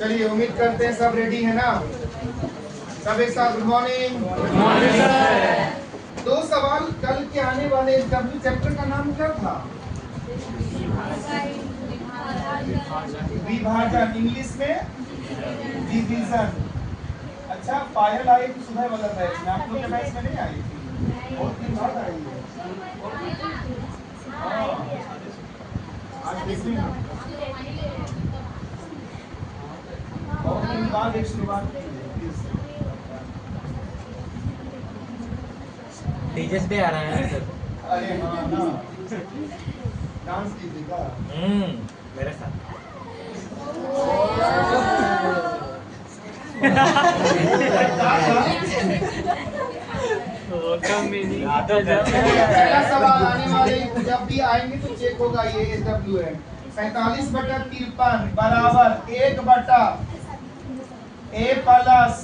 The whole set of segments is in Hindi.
चलिए उम्मीद करते हैं सब रेडी है ना। सब एक साथ गुड मॉर्निंग। दो सवाल कल के आने वाले डब्ल्यू चैप्टर का नाम क्या था? विभाजन, इंग्लिश में डिवीजन। अच्छा पायल आई थी सुबह वाला बैच में, आप लोग के बैच में नहीं आई थी? बहुत दिन बाद आई है। आज देखिए बहुत दिन बाद एक शुरुआत की है। टीचर्स डे आ रहा है सर। अरे हाँ ना, डांस कीजिएगा मेरे साथ। पहला सवाल आने वाले जब भी आएंगे तो चेक होगा। ये SW है 45/53 बराबर 1/A plus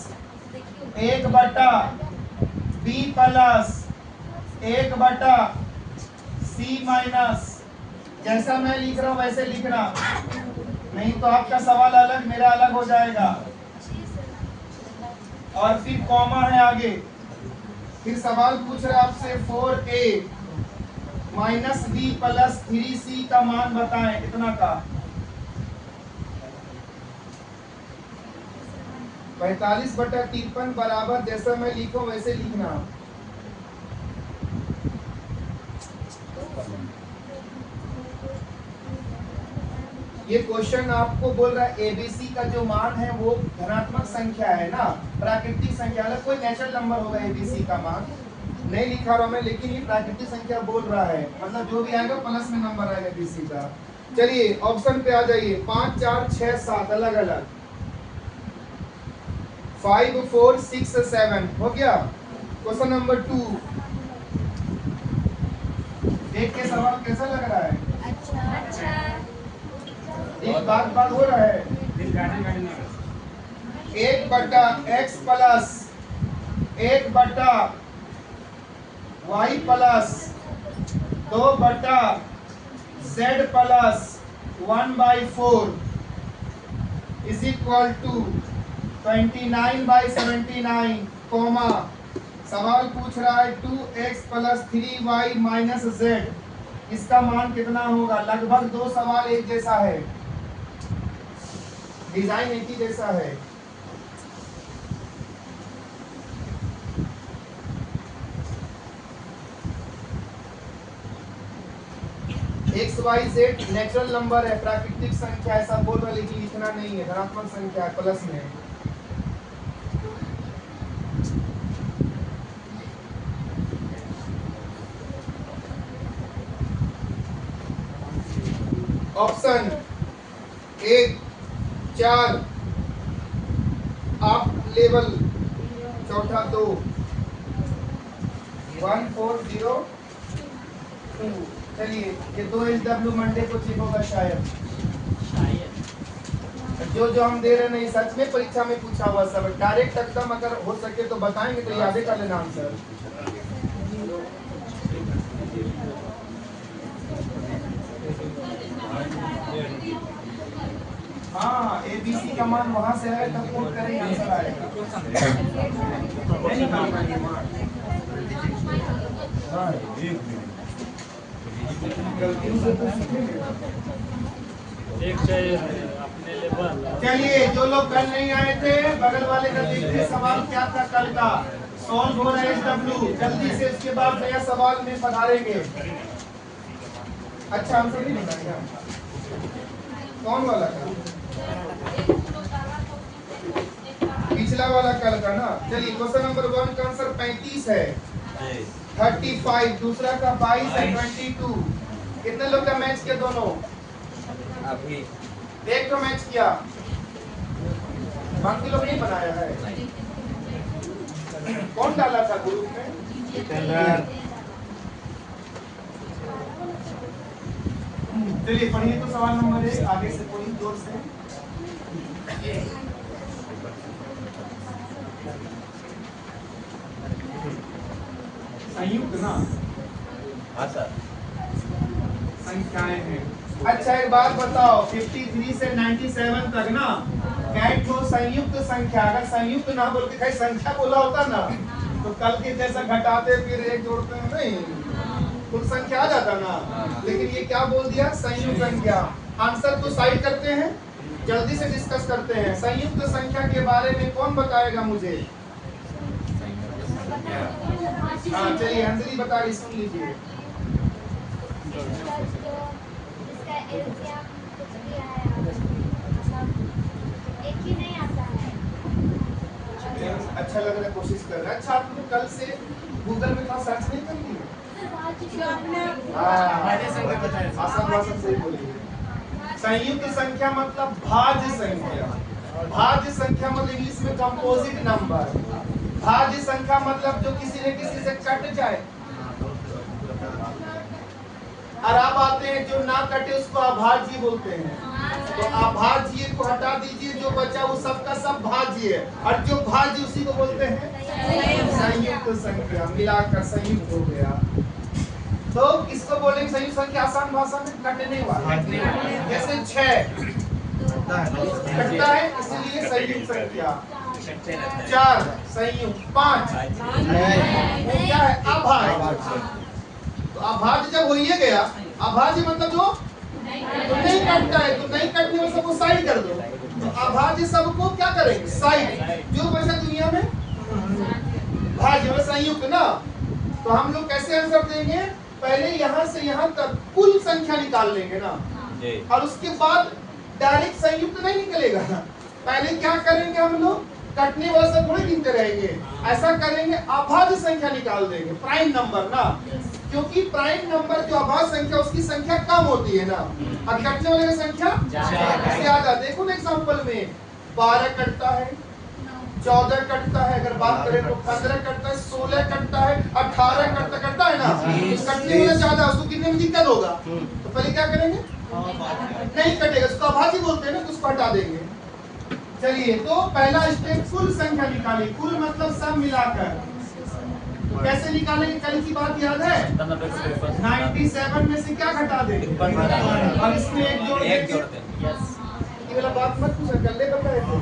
1/B plus 1/C minus. जैसा मैं लिख रहा हूँ वैसे लिखना, नहीं तो आपका सवाल अलग मेरा अलग हो जाएगा। और फिर कॉमा है आगे। फिर सवाल पूछ रहा है आपसे 4A minus B plus 3C का मान बताएं। इतना का 45/53 बराबर जैसा मैं लिखूं वैसे लिखना। ये क्वेश्चन आपको बोल रहा है ABC का जो मान है वो धनात्मक संख्या है ना, प्राकृतिक संख्या, अलग कोई नेचुरल नंबर होगा ABC का मान नहीं लिखा रहा मैं, लेकिन ये प्राकृतिक संख्या बोल रहा है, मतलब जो भी आएगा प्लस में नंबर आएगा ABC का। चलिए ऑप्शन पे आ जाइए। 5 4 6 7 अलग अलग 5 4 6 7 हो गया। क्वेश्चन नंबर 2 देख के सवाल कैसा लग रहा है? अच्छा एक बात हो रहा है। 1/x plus 1/y plus 2/z plus 1/4 is equal to 29/79 comma. सवाल पूछ रहा है 2x plus 3y minus z, इसका मान कितना होगा? लगभग दो सवाल एक जैसा है, डिजाइन एक ही जैसा है। XYZ नेचुरल नंबर है, प्राकृतिक संख्या ऐसा बोल रहा, लेकिन लिखना नहीं है, धनात्मक संख्या है, प्लस में। ऑप्शन 1 4 आप लेवल, चौथा 2 1402। चलिए ये 2 SW मंडे को चेक होगा शायद। जो हम दे रहे नहीं सच में परीक्षा में पूछा हुआ सब डायरेक्ट एकदम, अगर हो सके तो बताएंगे तो याद कर लेना आंसर। हाँ ABC का मान वहां से है तब कोड करेंगे आंसर आएगा। चलिए जो लोग कल नहीं आए थे बगल वाले का देखते सवाल क्या था कल का, सॉल्व हो रहा है SW जल्दी से, इसके बाद नया सवाल में पधारेंगे। अच्छा आंसर नहीं बताएगा कौन वाला का? पिछला वाला कल का ना। चलिए क्वेश्चन नंबर 1 का आंसर 35 है, 35, दूसरा का 22 है, 22। कितने लोग का मैच किया दोनों? अभी एक तो मैच किया, बाकी लोग नहीं बनाया है। कौन डाला था ग्रुप में? चलिए पढ़िए तो सवाल नंबर 1 आगे से कोई जोर से। संयुक्त ना, हाँ सर, संख्याएं हैं। अच्छा एक बात बताओ, 53 से 97 तक ना कैट हो संयुक्त संख्या। अगर संयुक्त ना बोल के कहीं संख्या बोला होता ना तो कल के जैसा घटाते फिर एक जोड़ते हैं नहीं, कुल संख्या आ जाता ना। लेकिन ये क्या बोल दिया, संयुक्त संख्या। आंसर तो साइड करते हैं, जल्दी से डिस्कस करते हैं। संयुक्त संख्या के बारे में कौन बताएगा मुझे? हाँ चलिए अंजलि बता रही, सुन लीजिए। अच्छा लग रहा है, कोशिश कर रहा है। अच्छा आपने कल से गूगल में थोड़ा सर्च नहीं कर लिया? आसान भाषा से बोलिए। संयुक्त संख्या मतलब भाज्य संख्या। भाज्य संख्या मतलब इंग्लिश में कंपोजिट नंबर। भाज्य संख्या मतलब जो किसी न किसी से कट जाए। और आप आते हैं जो ना कटे उसको अभाज्य बोलते हैं। तो अभाज्य को हटा दीजिए, जो बचा वो सबका सब भाज्य है, और जो भाज्य उसी को बोलते हैं संयुक्त संख्या। मिलाकर संयुक्त हो गया। तो किसको बोलेंगे संयुक्त संख्या? आसान भाषा में कटने वाला। जैसे 6 कटता है इसलिए संयुक्त संख्या। 4 संयुक्त, 5 वो क्या है? अभाज्य। तो अभाज्य जब हो ही गया, अभाज्य मतलब जो तो नहीं कटता है, तो नहीं कटने वाले सबको साइड कर दो। तो अभाज्य सबको क्या करेंगे? साइड। जो बचा दुनिया में भाज्य में संयुक्त ना। तो हम लोग कैसे आंसर देंगे? पहले यहाँ से यहाँ तक कुल संख्या निकाल लेंगे ना, और उसके बाद डायरेक्ट संयुक्त नहीं निकलेगा। पहले क्या करेंगे हम लोग? कटने वाला सब थोड़े गिनते रहेंगे, ऐसा करेंगे अभाज्य संख्या निकाल देंगे, प्राइम नंबर ना। क्योंकि प्राइम नंबर जो अभाज्य संख्या उसकी संख्या कम होती है ना, और कटने वाले की संख्या ज्यादा। देखो ना एग्जांपल में 12 कटता है, 14 कटता है, अगर बात करें तो 15 कटता है, 16 कटता है, 18 कटता है ना। कटने वाला ज्यादा, उसको गिनने में दिक्कत होगा। तो पहले क्या करेंगे? नहीं कटेगा, उसको अभाज्य बोलते हैं ना, तो उसको हटा देंगे। चलिए, तो पहला स्टेप कुल संख्या निकालिए। कुल मतलब सब मिलाकर। तो कैसे निकालेंगे? कल की बात याद है? 97 में से क्या घटा देंगे? और इसमें एक जोड़ देंगे। ये वाला बात मत पूछो, कल ले बताए थे।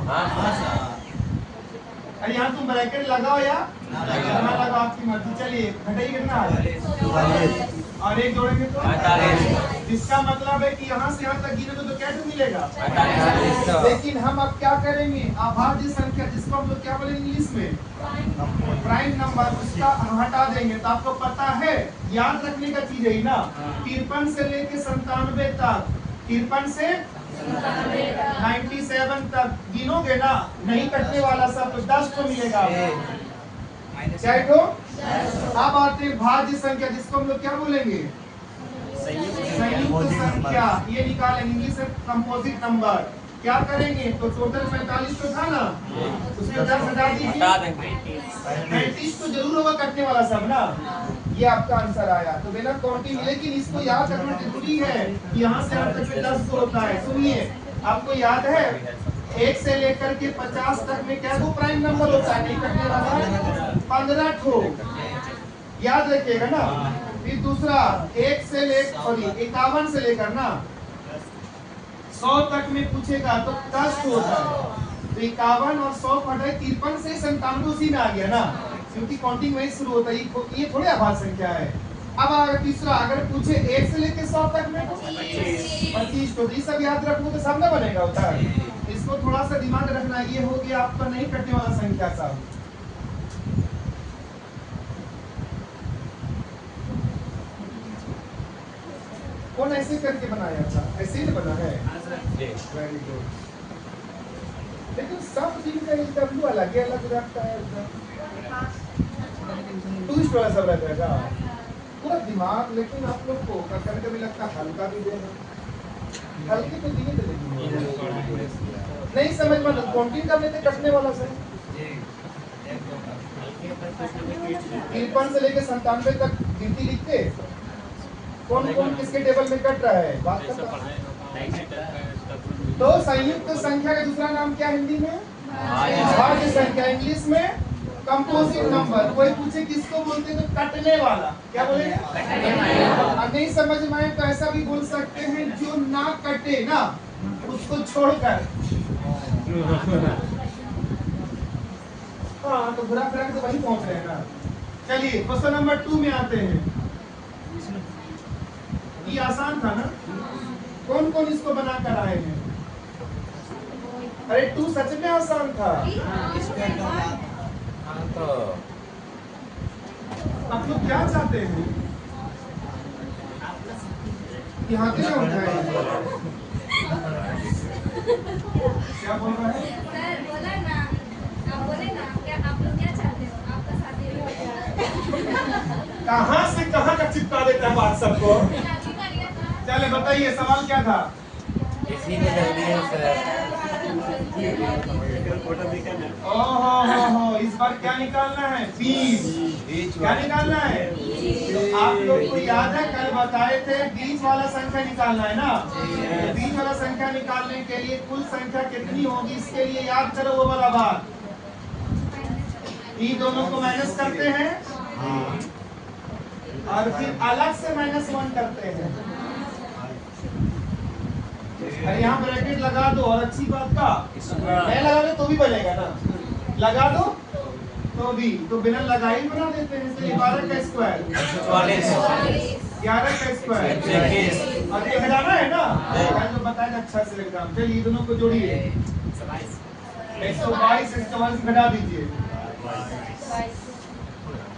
अरे यहाँ तुम ब्रैकेट लगाओ या ना लगाओ, आपकी मर्जी। चलिए घटाइए कितना और एक जोड़ेंगे तो इसका मतलब है कि यहाँ से यहाँ तक गिनोगे तो क्या मिलेगा। लेकिन हम अब क्या करेंगे? अभाज्य संख्या जिसको हम लोग क्या बोलेंगे इंग्लिश में? Prime number. उसका हम हटा देंगे। तो आपको पता है, याद रखने का चीज है ना, 53 से लेके 97 तक, 53 से 97 तक गिनोगे ना, नहीं कटने वाला सब, तो 10 को मिलेगा। क्या है? अब आते हैं भाज्य संख्या जिसको हम लोग क्या बोलेंगे? संयुक्त संख्या। ये निकालेंगे इंग्लिश में कंपोजिट नंबर। क्या करेंगे? तो टोटल 45 तो था ना, उसमें 10 हटा दीजिए। 35 तो जरूर होगा कटने वाला सब ना। ये आपका आंसर आया। तो बिना काउंटिंग, लेकिन इसको याद रखना जरूरी है कि यहाँ से यहाँ तक 10 होता है। सुनिए, आपको याद है 1 से लेकर के 50 तक में क्या वो प्राइम नंबर होता है? नहीं कटने वाला 15 ठो, याद रखिएगा ना। फिर दूसरा 1 से लेकर 51 से लेकर ना 100 तक में पूछेगा तो 10 ठो होता है। तो 51 और 100 हटाए, 53 से 97 उसी में आ गया ना, क्योंकि काउंटिंग वही शुरू होता है। ये थोड़ी अभाज्य संख्या है। अब अगर तीसरा अगर पूछे 1 से लेकर 100 तक में 25 तो ये सब याद रखो तो सामने बनेगा होता है। इसको थोड़ा सा दिमाग रखना। ये हो गया आपका नहीं कटने वाला संख्या सब। कौन ऐसे करके बनाया था? ऐसे ही बना है। Very good. लेकिन सब दिन का एक डब्ल्यू अलग रहता है, ट्विस्ट वाला सब रहता है पूरा दिमाग। लेकिन आप लोग को कभी कभी लगता है हल्का भी देना, हल्के तो दिए तो नहीं समझ में काउंटिंग कर लेते कटने वाला सर। 53 से लेकर 97 तक गिनती लिखते, कौन कौन किसके टेबल में कट रहा है बात करता। तो संयुक्त संख्या का दूसरा नाम क्या हिंदी में? भाज्य संख्या। इंग्लिश में कंपोजिट नंबर। कोई पूछे किसको बोलते तो कटने वाला। क्या बोलेंगे? अब नहीं समझ में आए तो ऐसा भी बोल सकते हैं जो ना कटे ना, उसको छोड़कर। हाँ, तो घुरा फिरा के तो वही पहुंच रहे हैं ना। चलिए क्वेश्चन नंबर 2 में आते हैं। ये आसान था ना? कौन कौन इसको बना कर आए हैं? अरे 2 सच में आसान था। हाँ तो आप लोग क्या चाहते हैं? कि हाथी ना उठाए? क्या बोल रहा है? सर बोला ना, आप बोले ना, क्या आप लोग क्या चाहते हो? आपका शादी हो गया। कहाँ से कहाँ का चिपका देता है बात सबको? शादी कर लिया था। चले बताइए सवाल क्या था? इसी में जल्दी है सर। ओहो, इस बार क्या निकालना है? बीज। क्या निकालना है? तो आप लोग को याद है कल बताए थे बीज वाला संख्या निकालना है ना? तो बीज वाला संख्या निकालने के लिए कुल संख्या कितनी होगी इसके लिए याद करो वो वाला बात। ई दोनों को माइनस करते हैं और फिर अलग से -1 करते हैं। अरे यहाँ ब्रैकेट लगा दो और अच्छी बात का मैं लगा दो तो भी बनेगा ना, लगा दो तो भी, तो बिना लगाए ही बना देते हैं। तो 12 का स्क्वायर 11 का स्क्वायर और ये घटाना है ना, कल तो बताया अच्छा से एग्जाम। चलिए दोनों को जोड़िए, 122 122 घटा दीजिए।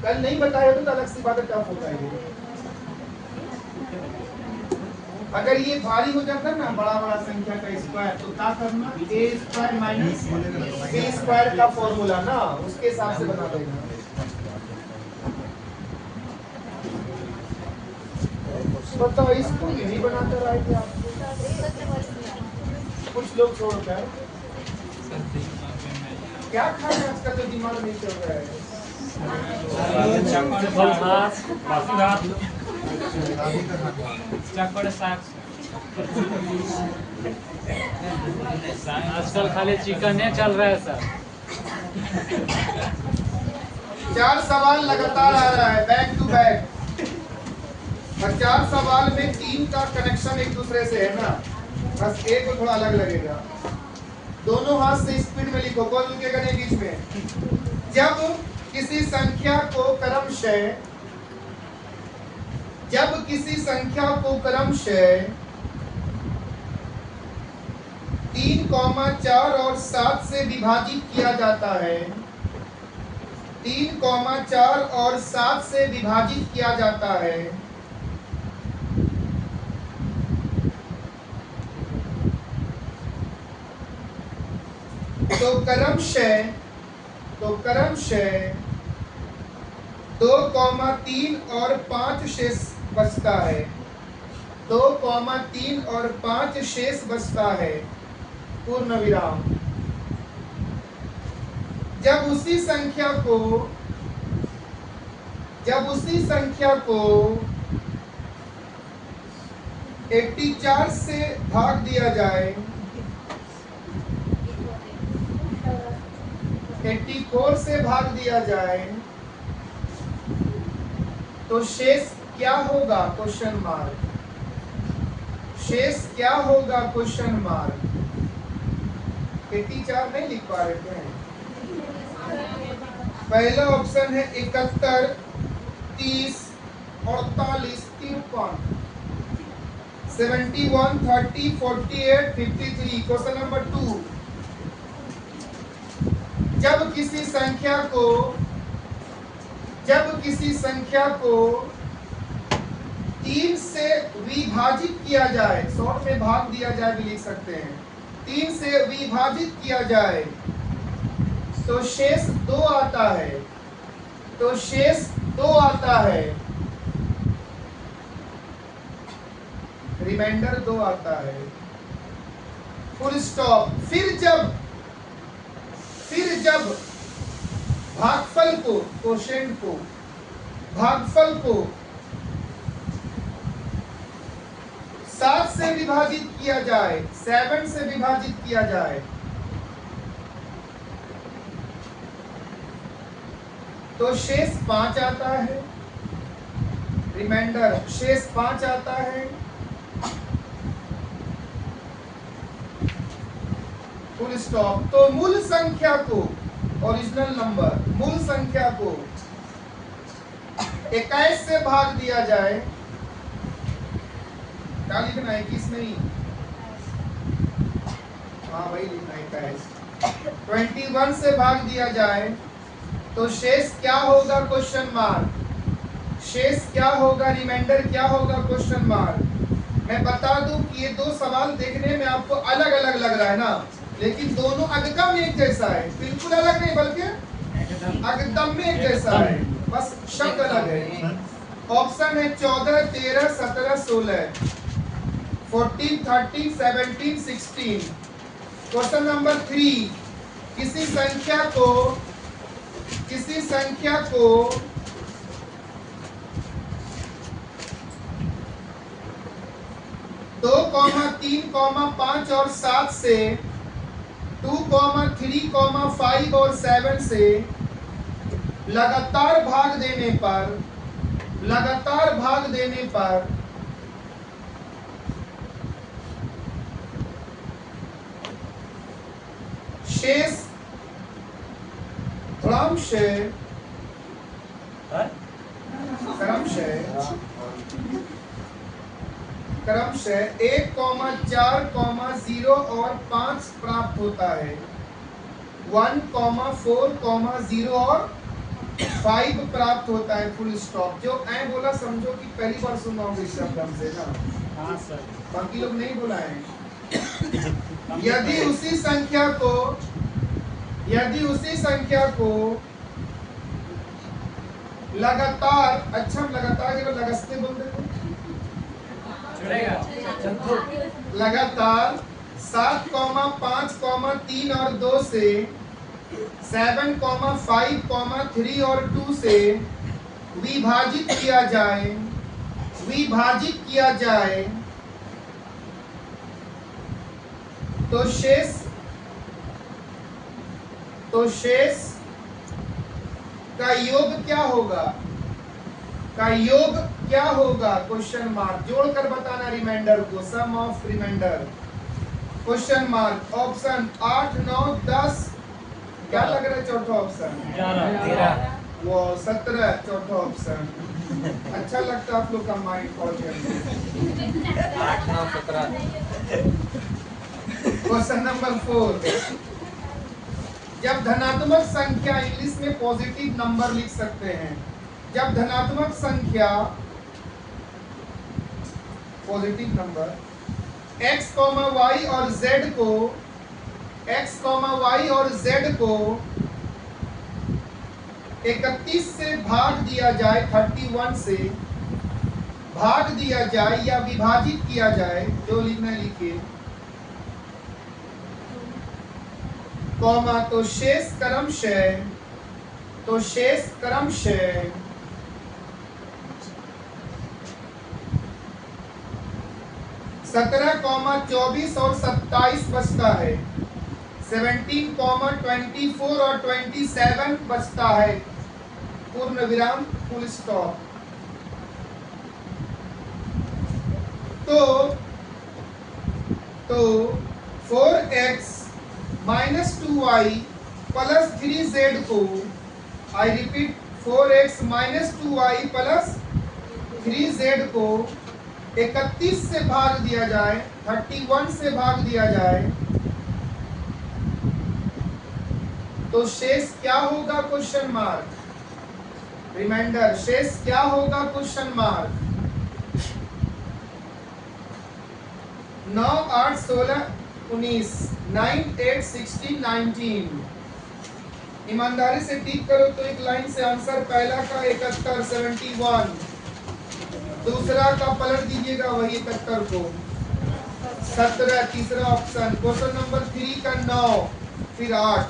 कल नहीं बताया तो अलग सी बात है, टफ होता है। अगर ये भारी हो जाता ना बड़ा बड़ा संख्या का स्क्वायर तो क्या करना? a square minus b square का फॉर्मूला ना, उसके हिसाब से बना देना। बताओ इसको यही बनाकर आए थे आप कुछ लोग छोड़कर? क्या खा रहे हैं आजकल जो दिमाग नहीं चल रहा है? आजकल खाली चिकन ही चल रहा है सर। 4 सवाल लगातार आ रहा है बैक टू बैक, और 4 सवाल में 3 का कनेक्शन एक दूसरे से है ना, बस एक को थोड़ा अलग लगेगा। दोनों हाथ से स्पीड में लिखो, कौन रुकेगा नहीं बीच में। जब किसी संख्या को क्रमशः 3, 4 और 7 से विभाजित किया जाता है, 3, 4 और 7 से विभाजित किया जाता है, तो क्रमशः 2, 3 और 5 शेष बचता है, 2, 3 और 5 शेष बचता है, पूर्ण विराम। जब उसी संख्या को 84 से भाग दिया जाए, 84 से भाग दिया जाए तो शेष क्या होगा? Question mark. शेष क्या होगा? Question mark. 84 नहीं लिख पा रहे हैं? पहला ऑप्शन है 71, 30, 48, 53, 71, 30, 48, 53। क्वेश्चन नंबर 2, जब किसी संख्या को 3 से विभाजित किया जाए, शॉर्ट में भाग दिया जाए भी लिख सकते हैं, 3 से विभाजित किया जाए तो शेष 2 आता है, रिमाइंडर 2 आता है, फुल स्टॉप। फिर जब भागफल को, कोशेंट को, भागफल को 7 से विभाजित किया जाए, 7 से विभाजित किया जाए तो शेष 5 आता है, रिमाइंडर शेष 5 आता है। Full stop. तो मूल संख्या को, ओरिजिनल नंबर, मूल संख्या को 21 से भाग दिया जाए, क्या लिखना है? 21 नहीं, हाँ वही लिखना है 21। 21 से भाग दिया जाए तो शेष क्या होगा? Question mark. शेष क्या होगा? रिमाइंडर क्या होगा? Question mark. मैं बता दूं कि ये दो सवाल देखने में आपको अलग अलग लग रहा है ना, लेकिन दोनों एकदम एक जैसा है, बिल्कुल अलग नहीं बल्कि एकदम में एक जैसा है, बस शब्द अलग है। ऑप्शन है 14, 13, 17, 16, 14, 13, 17, 16। क्वेश्चन नंबर 3, किसी संख्या को 2, 3, 5 और 7 से 2, 3, 5 और 7 से लगातार भाग देने पर शेष क्रमशः 1, 4, 0 और 5 प्राप्त होता है। 1, 4, 0 और 5 प्राप्त होता है। Full stop. जो ऐ बोला समझो कि पहली बार सुना होगा इस शब्द हमसे ना, हाँ सर। बाकी लोग नहीं बोला है। यदि उसी संख्या को लगातार, अच्छा हम लगातार केवल लगस्ते बोल देते, लगातार 7, 5, 3 और 2 से 7, 5, 3 और 2 से विभाजित किया जाए तो शेष का योग क्या होगा? Question mark. जोड़कर बताना रिमाइंडर को, sum of reminder, question mark. Option 8, 9, 10, क्या लग रहा है चौथा ऑप्शन? 13। वो 17 चौथा ऑप्शन। अच्छा लगता है आप लोग का माइंड फॉल करके। 8, 9, 17। क्वेश्चन नंबर 4, जब धनात्मक संख्या, इंग्लिश में पॉजिटिव नंबर लिख सकते हैं, जब धनात्मक संख्या पॉजिटिव नंबर x, y और z को 31 से भाग दिया जाए, 31 से भाग दिया जाए या विभाजित किया जाए, जो लिखना लिखिए, कॉमा, तो शेष क्रमशः 17, 24 और 27 बचता है। 17, 24 और 27 बचता है। पूर्ण विराम, फुल स्टॉप। तो 4x minus 2y plus 3z को, I repeat, 4x minus 2y plus 3z को 31 से भाग दिया जाए, 31 से भाग दिया जाए तो शेष क्या होगा? Question mark. रिमाइंडर, शेष क्या होगा? Question mark. 9, 8, 16, 19, 9, 8, 16, 19। ईमानदारी से टिक करो तो एक लाइन से आंसर, पहला का 71, 71, दूसरा का पलट दीजिएगा वही 71 को, 17 तीसरा ऑप्शन। क्वेश्चन नंबर 3 का 9, फिर 8,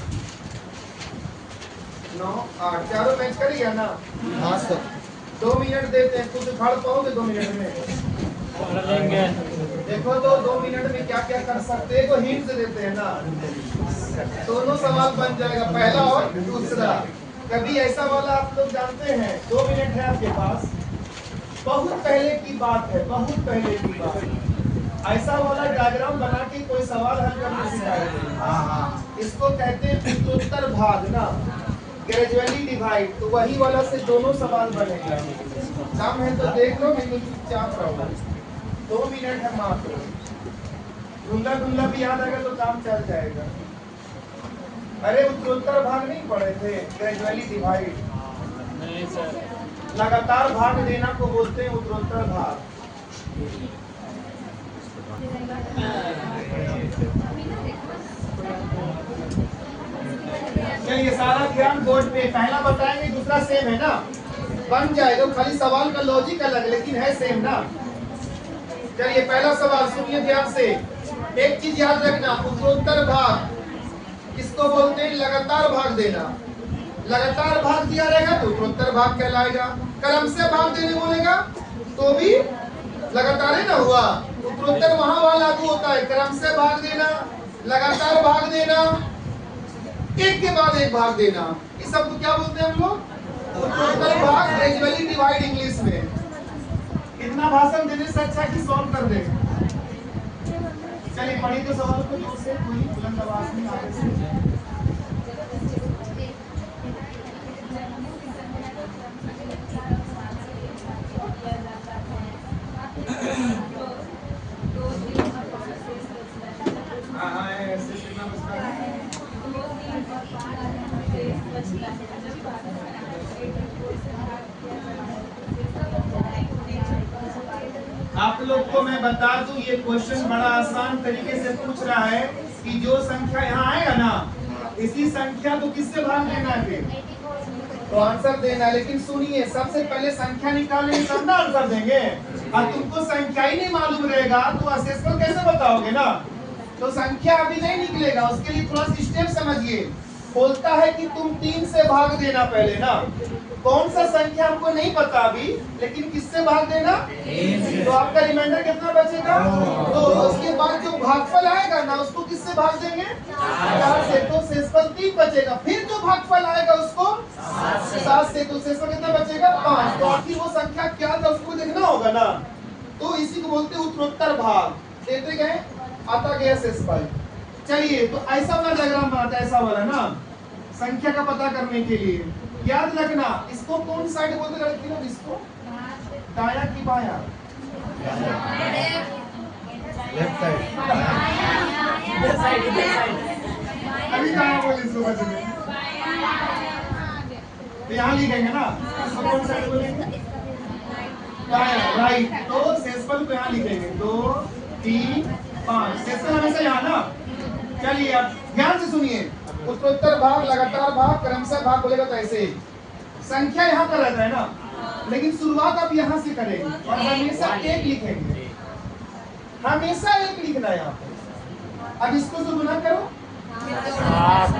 9, 8, चारों मैच करिए ना? हाँ सर। 2 मिनट देते हैं, कुछ उखाड़ पाओगे 2 मिनट में? देखो तो 2 मिनट में क्या क्या कर सकते हैं, को हिंट देते हैं ना, दोनों सवाल बन जाएगा, पहला और दूसरा। कभी ऐसा वाला आप लोग जानते हैं, 2 मिनट है आपके पास, बहुत पहले की बात है, बहुत पहले की बात। ऐसा वाला डायग्राम बना के कोई सवाल हल करना सिखाएंगे। इसको कहते हैं उत्तरोत्तर भाग ना, ग्रेजुअली डिवाइड। तो वही वाला से दोनों सवाल बनेगा। काम है तो देख लो, नहीं चुपचाप रहो। 2 मिनट है मात्र। धुंधला धुंधला भी याद आएगा तो काम चल जाएगा। अरे उत्तरोत्तर भाग नहीं पढ़े थे? ग्रेजुअली डिवाइड, नहीं सर। लगातार भाग देना को बोलते हैं उत्तरोत्तर भाग। चलिए सारा ध्यान बोर्ड पे। पहला बताएंगे, दूसरा सेम है ना, बन जाएगा। खाली सवाल का लॉजिक अलग लेकिन है सेम ना। चलिए पहला सवाल सुनिए ध्यान से। एक चीज याद रखना, उत्तरोत्तर भाग किसको बोलते हैं? लगातार भाग देना। लगातार भाग दिया रहेगा तो उत्तरोत्तर भाग कहलाएगा। क्रम से भाग देने बोलेगा तो भी लगातार ही ना हुआ। उत्तरोत्तर वहां लागू होता है, क्रम से भाग देना, लगातार भाग देना, एक के बाद एक भाग देना। इस सब को क्या बोलते हैं हम लोग? उत्तरोत्तर भाग, ग्रेजुअली डिवाइड इंग्लिश में। इतना भाषण देने से अच्छा कि सॉल्व कर दे। चलिए पढ़िए तो सवाल को जोर से, पूरी बुलंद आवाज में आगे से। आप लोग को मैं बता दूं, ये क्वेश्चन बड़ा आसान तरीके से पूछ रहा है कि जो संख्या यहाँ आएगा ना, इसी संख्या को किससे भाग देना है तो आंसर देना। लेकिन सुनिए, सबसे पहले संख्या निकालेंगे तब ना आंसर देंगे। और तुमको संख्या ही नहीं मालूम रहेगा तो असेसमेंट कैसे बताओगे ना। तो संख्या अभी नहीं निकलेगा, उसके लिए थोड़ा सा स्टेप समझिए। बोलता है कि तुम 3 से भाग देना पहले ना। कौन सा संख्या हमको नहीं पता अभी, लेकिन किससे भाग देना? तो आपका रिमाइंडर कितना बचेगा? तो उसके बाद जो भागफल आएगा ना, उसको किससे भाग देंगे? 4 से। तो शेषफल 3 बचेगा। फिर जो भागफल आएगा उसको 7 से। तो शेषफल कितना बचेगा? 5। तो आखिर वो संख्या क्या था उसको देखना होगा ना। तो इसी को बोलते हैं उत्तरोत्तर भाग। देते गए, आता गया शेषफल। चलिए तो ऐसा वाला डायग्राम बनाता है, ऐसा वाला ना, संख्या का पता करने के लिए। याद रखना, इसको कौन साइड बोलते लड़की लोग? इसको दाया की बाया? Left side. अभी कहाँ बोले इसको बच्चे में? तो यहाँ लिखेंगे ना, इसको कौन साइड बोलेंगे? दाया, राइट। तो शेषफल को यहाँ लिखेंगे 2, 3, 5। शेषफल हमेशा यहाँ ना। चलिए अब ध्यान से सुनिए। उत्तरोत्तर भाग, लगातार भाग, क्रमशः भाग बोलेगा तो ऐसे संख्या यहाँ पर रहता है ना, लेकिन शुरुआत आप यहाँ से करेंगे और हमेशा 1 लिखेंगे। हमेशा 1 लिखना है यहाँ पे। अब इसको से गुना करो,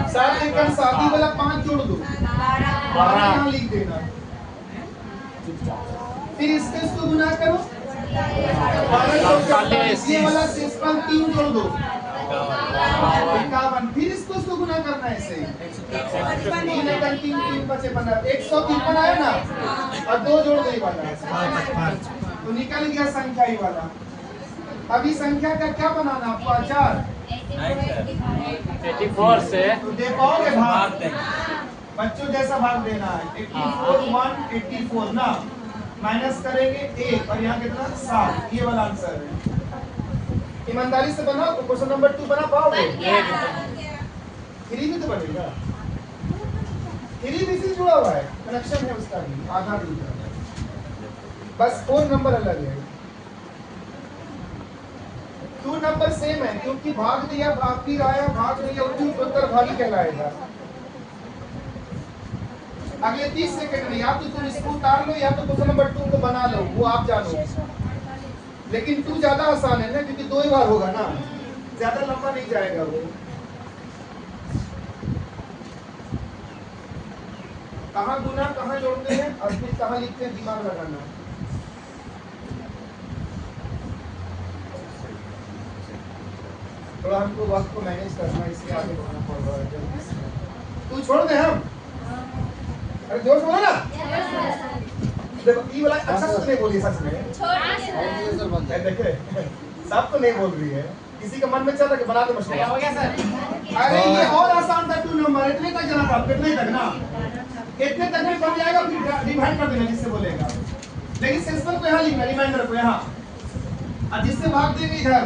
7 लेकर 7 वाला 5 जोड़ दो, 12 यहाँ लिख देना। फिर इसको गुना करो, 12 ये वाला शेषफल 3 जोड़ दो, 51। फिर इसको गुना करना है ऐसे। 3 बचे 15, 153 आया ना, और 2 जोड़ दो वाला, तो निकल गया संख्या ही वाला। अभी संख्या का क्या बनाना आपको? आचार 84 से तो दे पाओगे भाग? बच्चों जैसा भाग देना है। 84 1 84 ना, माइनस करेंगे 1 और यहाँ कितना 7। ये वाला आंसर है। ईमानदारी से बनाओ तो क्वेश्चन नंबर 2 बना पाओगे? 3 भी तो बनेगा। 3 भी से जुड़ा हुआ है, कनेक्शन है उसका भी, आधा दूसरा, बस 4 नंबर अलग है। 2 नंबर सेम है, क्योंकि भाग दिया, भाग फिर आया, भाग दिया, उत्तरोत्तर भागी कहलाएगा। अगले 30 सेकंड में या तो तुम इसको उतार लो या तो क्वेश्चन नंबर 2 को बना लो, वो आप जानो। लेकिन 2 ज्यादा आसान है ना, क्योंकि 2 ही बार होगा ना, ज्यादा लंबा नहीं जाएगा वो। कहाँ गुना कहाँ जोड़ते हैं और फिर कहाँ लिखते हैं, दिमाग लगाना। थोड़ा हमको वक्त को मैनेज करना, इसलिए आगे बढ़ना पड़ रहा है। तू छोड़ दे हम, अरे जोर से बोलो ना। देखो ई वाला अच्छा से नहीं बोली, सच में देखे सब तो नहीं बोल रही है, किसी के मन में चल रहा है बना दो मसला। हो गया सर। अरे ये और आसान था, 2 नंबर इतने तक जाना था, कितने तक ना, इतने तक में बन जाएगा, फिर डिवाइड कर देना जिससे बोलेगा। लेकिन सेंसर को यहाँ लिखना, रिमाइंडर को यहाँ, और जिससे भाग देंगे इधर।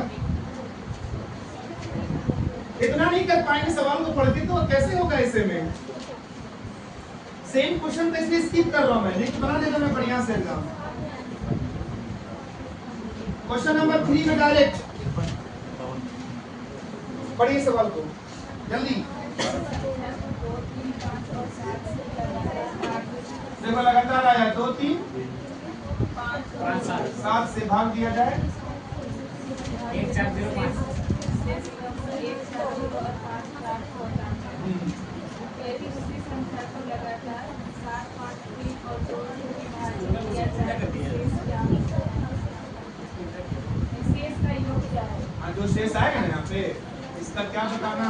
इतना नहीं कर पाएंगे सवाल को पढ़ के, तो कैसे होगा ऐसे में। सेम क्वेश्चन तो इसलिए स्किप कर रहा हूं मैं, नहीं तो बना देता मैं बढ़िया से एग्जाम। क्वेश्चन नंबर 3 में डायरेक्ट पढ़िए सवाल को जल्दी। देखो लगातार आया 2 3 5 7 से भाग दिया जाए 1 4 0 5। हाँ, जो शेष आएगा ना यहाँ पे, इसका क्या बताना,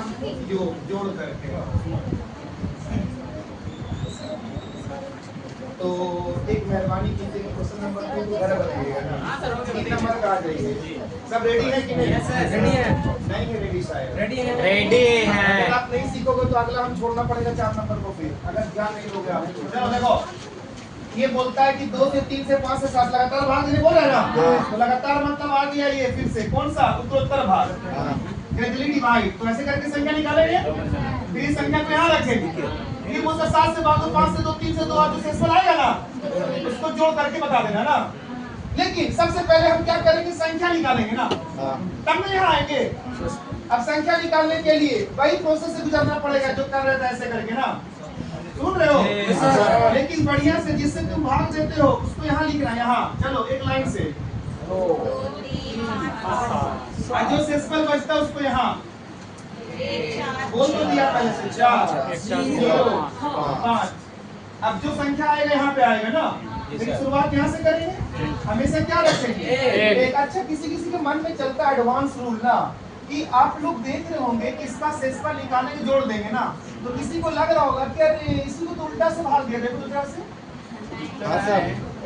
जोड़ करके। तो एक मेहरबानी कीजिए, क्वेश्चन नंबर 2 को घर बताइएगा ना। 3 नंबर का आ जाइए। सब रेडी है कि नहीं? रेडी है। नहीं है रेडी शायद। रेडी है। रेडी है। अगर आप नहीं सीखोगे तो अगला हम छोड़ना पड़ेगा 4 नंबर को, फिर अगर ध्यान नहीं दोगे आप। चलो देखो, ये बोलता है कि 2 से 3 से 5 से 7 लगातार भाग देने बोल रहा है ना, तो लगातार मतलब आ गया ये फिर से कौन सा उत्तरोत्तर भाग, ग्रेजुअली डिवाइड। तो ऐसे करके संख्या निकालेंगे, फिर इस संख्या को यहाँ रखेंगे, फिर मुझसे 7 से भागो, 5 से 2, 3 से 2, जो शेषफल आएगा ना उसको जोड़ करके बता देना ना। लेकिन सबसे पहले हम क्या करेंगे, संख्या निकालेंगे ना, तब में यहाँ आएंगे। अब संख्या निकालने के लिए वही प्रोसेस से गुजरना पड़ेगा जो कर रहे थे ऐसे करके ना, सुन रहे हो। लेकिन बढ़िया से जिससे तुम भाग देते हो उसको यहाँ लिखना है, यहाँ चलो एक लाइन से, और जो शेषफल बचता है उसको यहाँ बोल तो दिया पहले से 4 0 5। अब जो संख्या आएगा यहाँ पे आएगा ना, लेकिन शुरुआत यहाँ से करेंगे, हमेशा क्या रखेंगे एक। अच्छा, किसी किसी के मन में चलता है एडवांस रूल ना, कि आप लोग देख रहे होंगे कि इसका शेषफल निकालने के जोड़ देंगे ना, तो किसी को लग रहा होगा कि अरे इसी को तो उल्टा से भाग दिया, देखो उल्टा से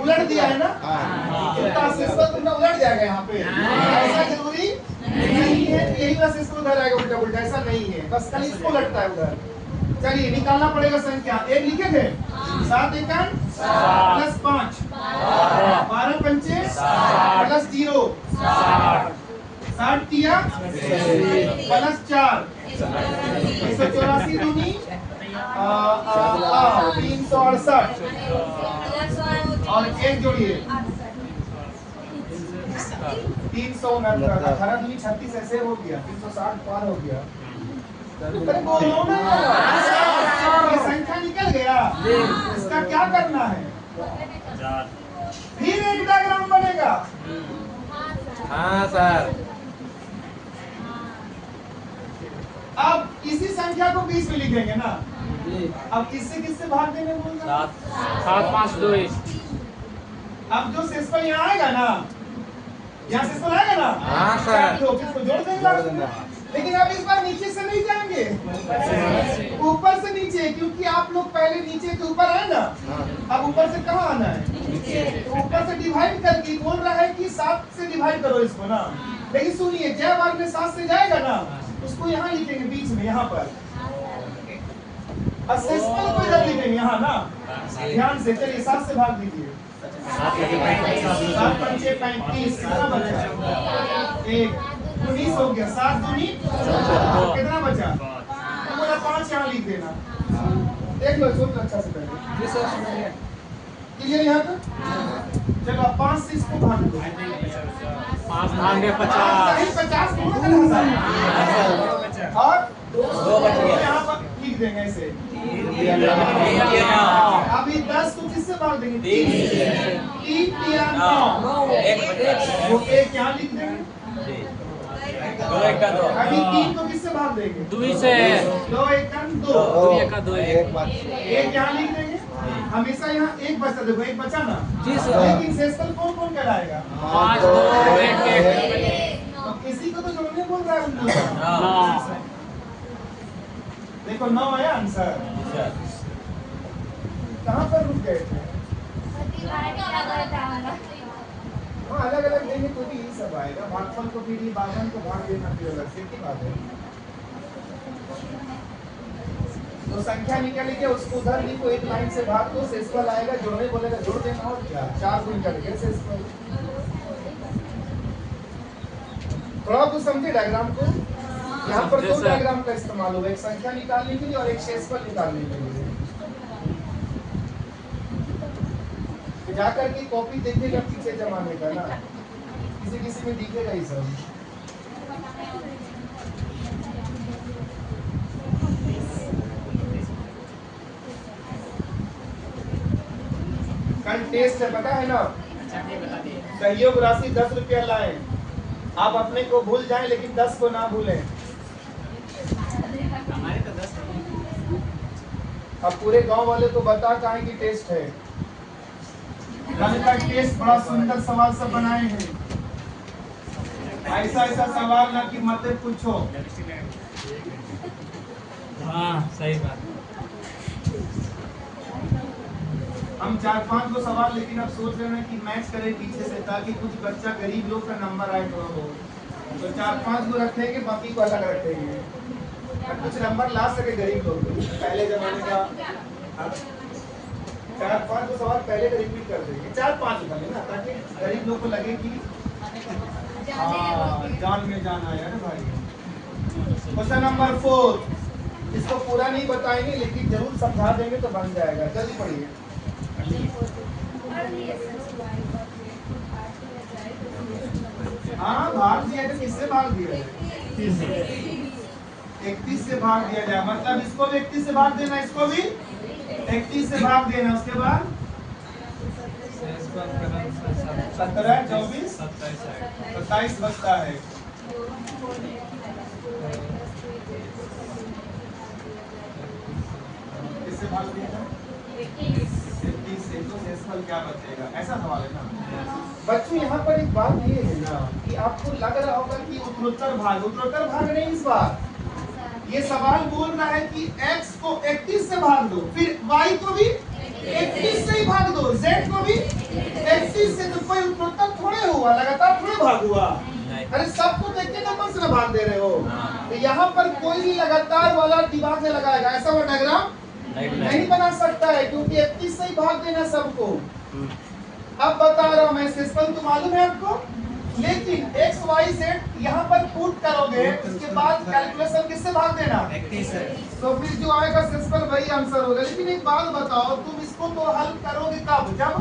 उलट दिया है ना, उल्टा शेषफल तुमने उलट जाएगा यहाँ पे। ऐसा जरूरी नहीं है कि यही वाला शेषफल उधर आएगा उल्टा उल्टा, ऐसा नहीं है, बस खाली इसको उलटता है उधर। चलिए निकालना पड़ेगा संख्या। एक लिखे थे 7 एकम प्लस 5 12 पंचे प्लस 0 60 तिया प्लस 4 184 दूनी 368 और एक जोड़िए 318 दूनी 36 ऐसे हो गया, 360 पार हो गया। अरे बोलो ना, ये संख्या निकल गया, इसका क्या करना है, फिर एक डायग्राम बनेगा। हाँ सर। अब इसी संख्या को 20 में लिखेंगे ना, अब किससे किससे भाग देने बोल रहा है? 7 5 2 1। अब जो शेषफल यहाँ आएगा ना, यहाँ शेषफल आएगा ना, हाँ सर। इसको जोड़ देंगे। लेकिन अब इस बार नीचे से नहीं जाएंगे, ऊपर से नीचे, क्योंकि आप लोग पहले नीचे के ऊपर आए ना, अब ऊपर से कहाँ आना है, तो ऊपर से डिवाइड करके बोल रहा है कि 7 से डिवाइड करो इसको ना। लेकिन सुनिए, जय बार में 7 से जाएगा ना, उसको यहाँ लिखेंगे बीच में, यहाँ पर शेषफल को इधर लिखेंगे यहाँ ना, ध्यान से। चलिए 7 से भाग दीजिए, 7 पंचे 35, कितना बचा 1 19 हो गया, 7 दूनी कितना बचा, तो बोला 5 यहाँ लिख देना। देख लो, सोच लो अच्छा से पहले, क्लियर यहाँ तक। चलो अब 5 से इसको भाग दो, 5 भागे 50 50 और 2 यहाँ पर लिख देंगे ऐसे। अभी 10 को किससे भाग देंगे, 3 या 9, वो एक यहाँ लिख देंगे। अभी 3 को किससे भाग देंगे, 2 से 2 एकम 2, 2 का 2 1। एक यहाँ लिख देंगे। हमेशा यहाँ एक बचता, देखो एक बचा ना, लेकिन शेषफल कौन कौन कहलाएगा, 5 2 1 1। तो किसी को तो जोड़ने बोल रहा है उनको। देखो 9 आया आंसर। कहाँ पर रुक गए थे, हाँ अलग अलग देंगे तो भी यही सब आएगा। भागफल को फिर ये 52 को भाग देना फिर अलग से की बात है। तो संख्या निकली के उसको उधर लिखो, एक लाइन से भाग दो, शेषफल आएगा, जोड़ने बोलेगा जोड़ देना और क्या, 4 गुण करके शेषफल। थोड़ा कुछ समझे डायग्राम को? यहाँ पर दो डायग्राम का इस्तेमाल होगा, एक संख्या निकालने के लिए और एक शेषफल निकालने के लिए। जाकर के कॉपी देखिएगा पीछे जमाने का ना, किसी किसी में दिखेगा ही सब। कल टेस्ट है पता है ना, सहयोग राशि 10 रुपया लाएं। आप अपने को भूल जाएं लेकिन 10 को ना भूलें। हमारे तो 10 अब पूरे गांव वाले को बता काहे की टेस्ट है। कल का टेस्ट बड़ा सुंदर सवाल सब बनाए हैं, ऐसा ऐसा सवाल ना कि मत पूछो। हाँ सही बात। हम 4-5 को सवाल लेकिन अब सोच रहे हैं कि मैच करें पीछे से, ताकि कुछ बच्चा गरीब लोग का नंबर आए थोड़ा बहुत। तो 4-5 को रखेंगे, बाकी को अलग रखेंगे, कुछ नंबर ला सके गरीब लोग। पहले जमाने का 4-5 को सवाल पहले का रिपीट कर देंगे, 4-5 बने ना, ताकि गरीब लोग को लगे कि हाँ जान में जान आया ना भाई। क्वेश्चन नंबर 4, इसको पूरा नहीं बताएंगे लेकिन जरूर समझा देंगे तो बन जाएगा। जल्दी पढ़िए। हाँ भाग दिया तो किससे भाग दिया? 31 से भाग दिया जाए, मतलब इसको भी 31 से भाग देना, इसको भी 31 से भाग देना। उसके बाद 17, 24, 27 बचता है। किससे भाग दिया? 31 से। तो शेषफल क्या बचेगा, ऐसा सवाल है ना बच्चों। यहाँ पर एक बात ये है ना कि आपको लग रहा होगा कि उत्तरोत्तर भाग नहीं, इस बार ये सवाल बोल रहा है कि x को 31 से भाग दो, फिर y को भी 31 से ही भाग दो, z को भी 31 से। तो कोई उत्तरोत्तर थोड़े हुआ, लगातार थोड़े भाग हुआ। अरे सबको देख के नंबर से भाग दे रहे हो। तो यहाँ पर कोई भी लगातार वाला दिमाग में लगाएगा, ऐसा वो डायग्राम नहीं बना सकता है, क्योंकि 31 से ही भाग देना सबको। अब बता रहा हूं मैं, शेषफल तो मालूम है आपको, लेकिन x y z यहाँ पर पुट करोगे, उसके बाद कैलकुलेशन किससे भाग देना? 31 से। तो फिर जो आएगा शेषफल वही आंसर होगा। लेकिन एक बात बताओ, तुम इसको तो हल करोगे कब? जब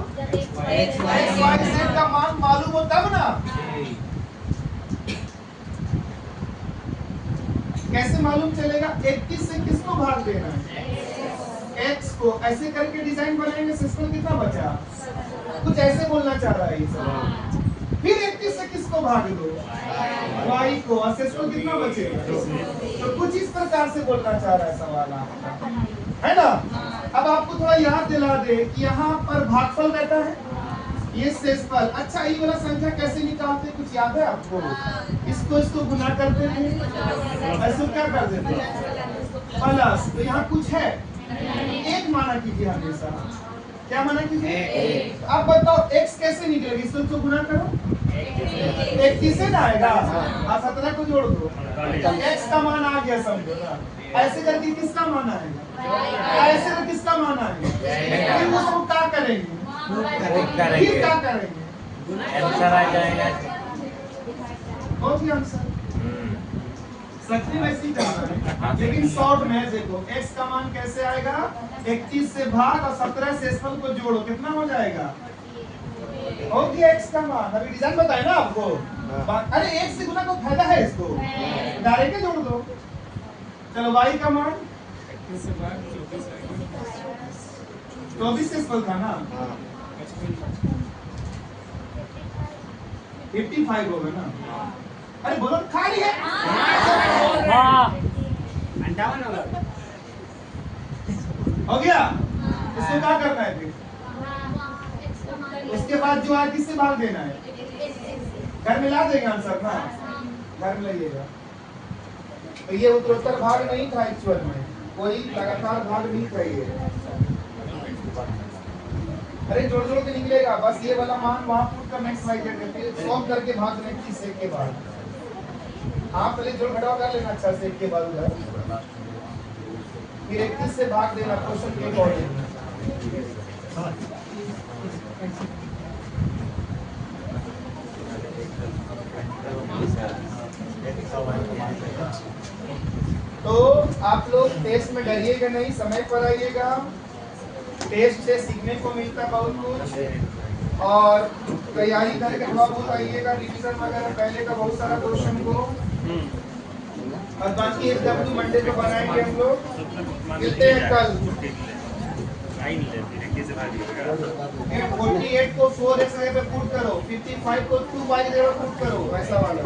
x y z का मान मालूम हो तब ना। कैसे मालूम चलेगा? 31 से किसको भाग देना है? x को। ऐसे करके डिजाइन बनाएंगे, शेषफल कितना बचा? कुछ ऐसे बोलना चाह रहा है ये सब। फिर 31 से किसको भाग दो? y को। और शेषफल कितना बचेगा? तो कुछ इस प्रकार से बोलना चाह रहा है सवाल आपका, है ना। अब आपको थोड़ा याद दिला दे कि यहाँ पर भागफल रहता है, ये शेषफल। अच्छा ये वाला संख्या कैसे निकालते, कुछ याद है आपको? इसको गुना करते थे, ऐसे क्या कर देते प्लस। तो यहाँ कुछ है, एक माना कीजिए हमेशा। क्या माना कीजिए? अब बताओ x कैसे निकलेगी? इसको गुना करो, 31 से ना आएगा, 17 को जोड़ दो, x का मान आ गया, समझो ना। ऐसे करके किसका मान आएगा? ऐसे करके किसका मान आएगा? फिर उसको क्या करेंगे? फिर क्या करेंगे? आंसर आ जाएगा। कौन सी आंसर? सच में वैसे ही करना है, लेकिन शॉर्ट में देखो x का मान कैसे आएगा? 31 से भाग और 17 शेषफल को जोड़ो, कितना हो जाएगा? हो गया x का मान। अभी डिजाइन बताए ना आपको। अरे 1 से गुना को फायदा है इसको, डायरेक्ट जोड़ दो। चलो y का मान 24 शेषफल था ना, 55 होगा ना। अरे बोलो खाली है। हाँ 58 होगा। हो गया। इसको क्या करना है फिर? उसके बाद जो है किससे भाग देना है? घर में ला देंगे आंसर ना, घर में लाइएगा। तो ये उत्तरोत्तर भाग नहीं था एक्चुअल में, कोई लगातार भाग नहीं था ये। अरे जोड़ जोड़ के निकलेगा, बस ये वाला मान वहां पुट करना x y z फिर सॉल्व करके भाग देना 21 से के बाद। हाँ पहले जोड़ घटाव कर लेना अच्छा से एक के बाद उधर, फिर 21 से भाग देना क्वेश्चन के अकॉर्डिंग। तो आप लोग टेस्ट में डरिएगा नहीं, समय पर आइएगा, टेस्ट से सीखने को मिलता है बहुत कुछ, और तैयारी करके थोड़ा बहुत आइएगा, रिवीजन वगैरह पहले का बहुत सारा क्वेश्चन को, और बाकी एसडब्ल्यू मंडे को बनाएंगे हम लोग। मिलते हैं कल। फिर 48 को 4 इस जगह पे पुट करो, 55 को 2 y जगह पुट करो, वैसा वाला।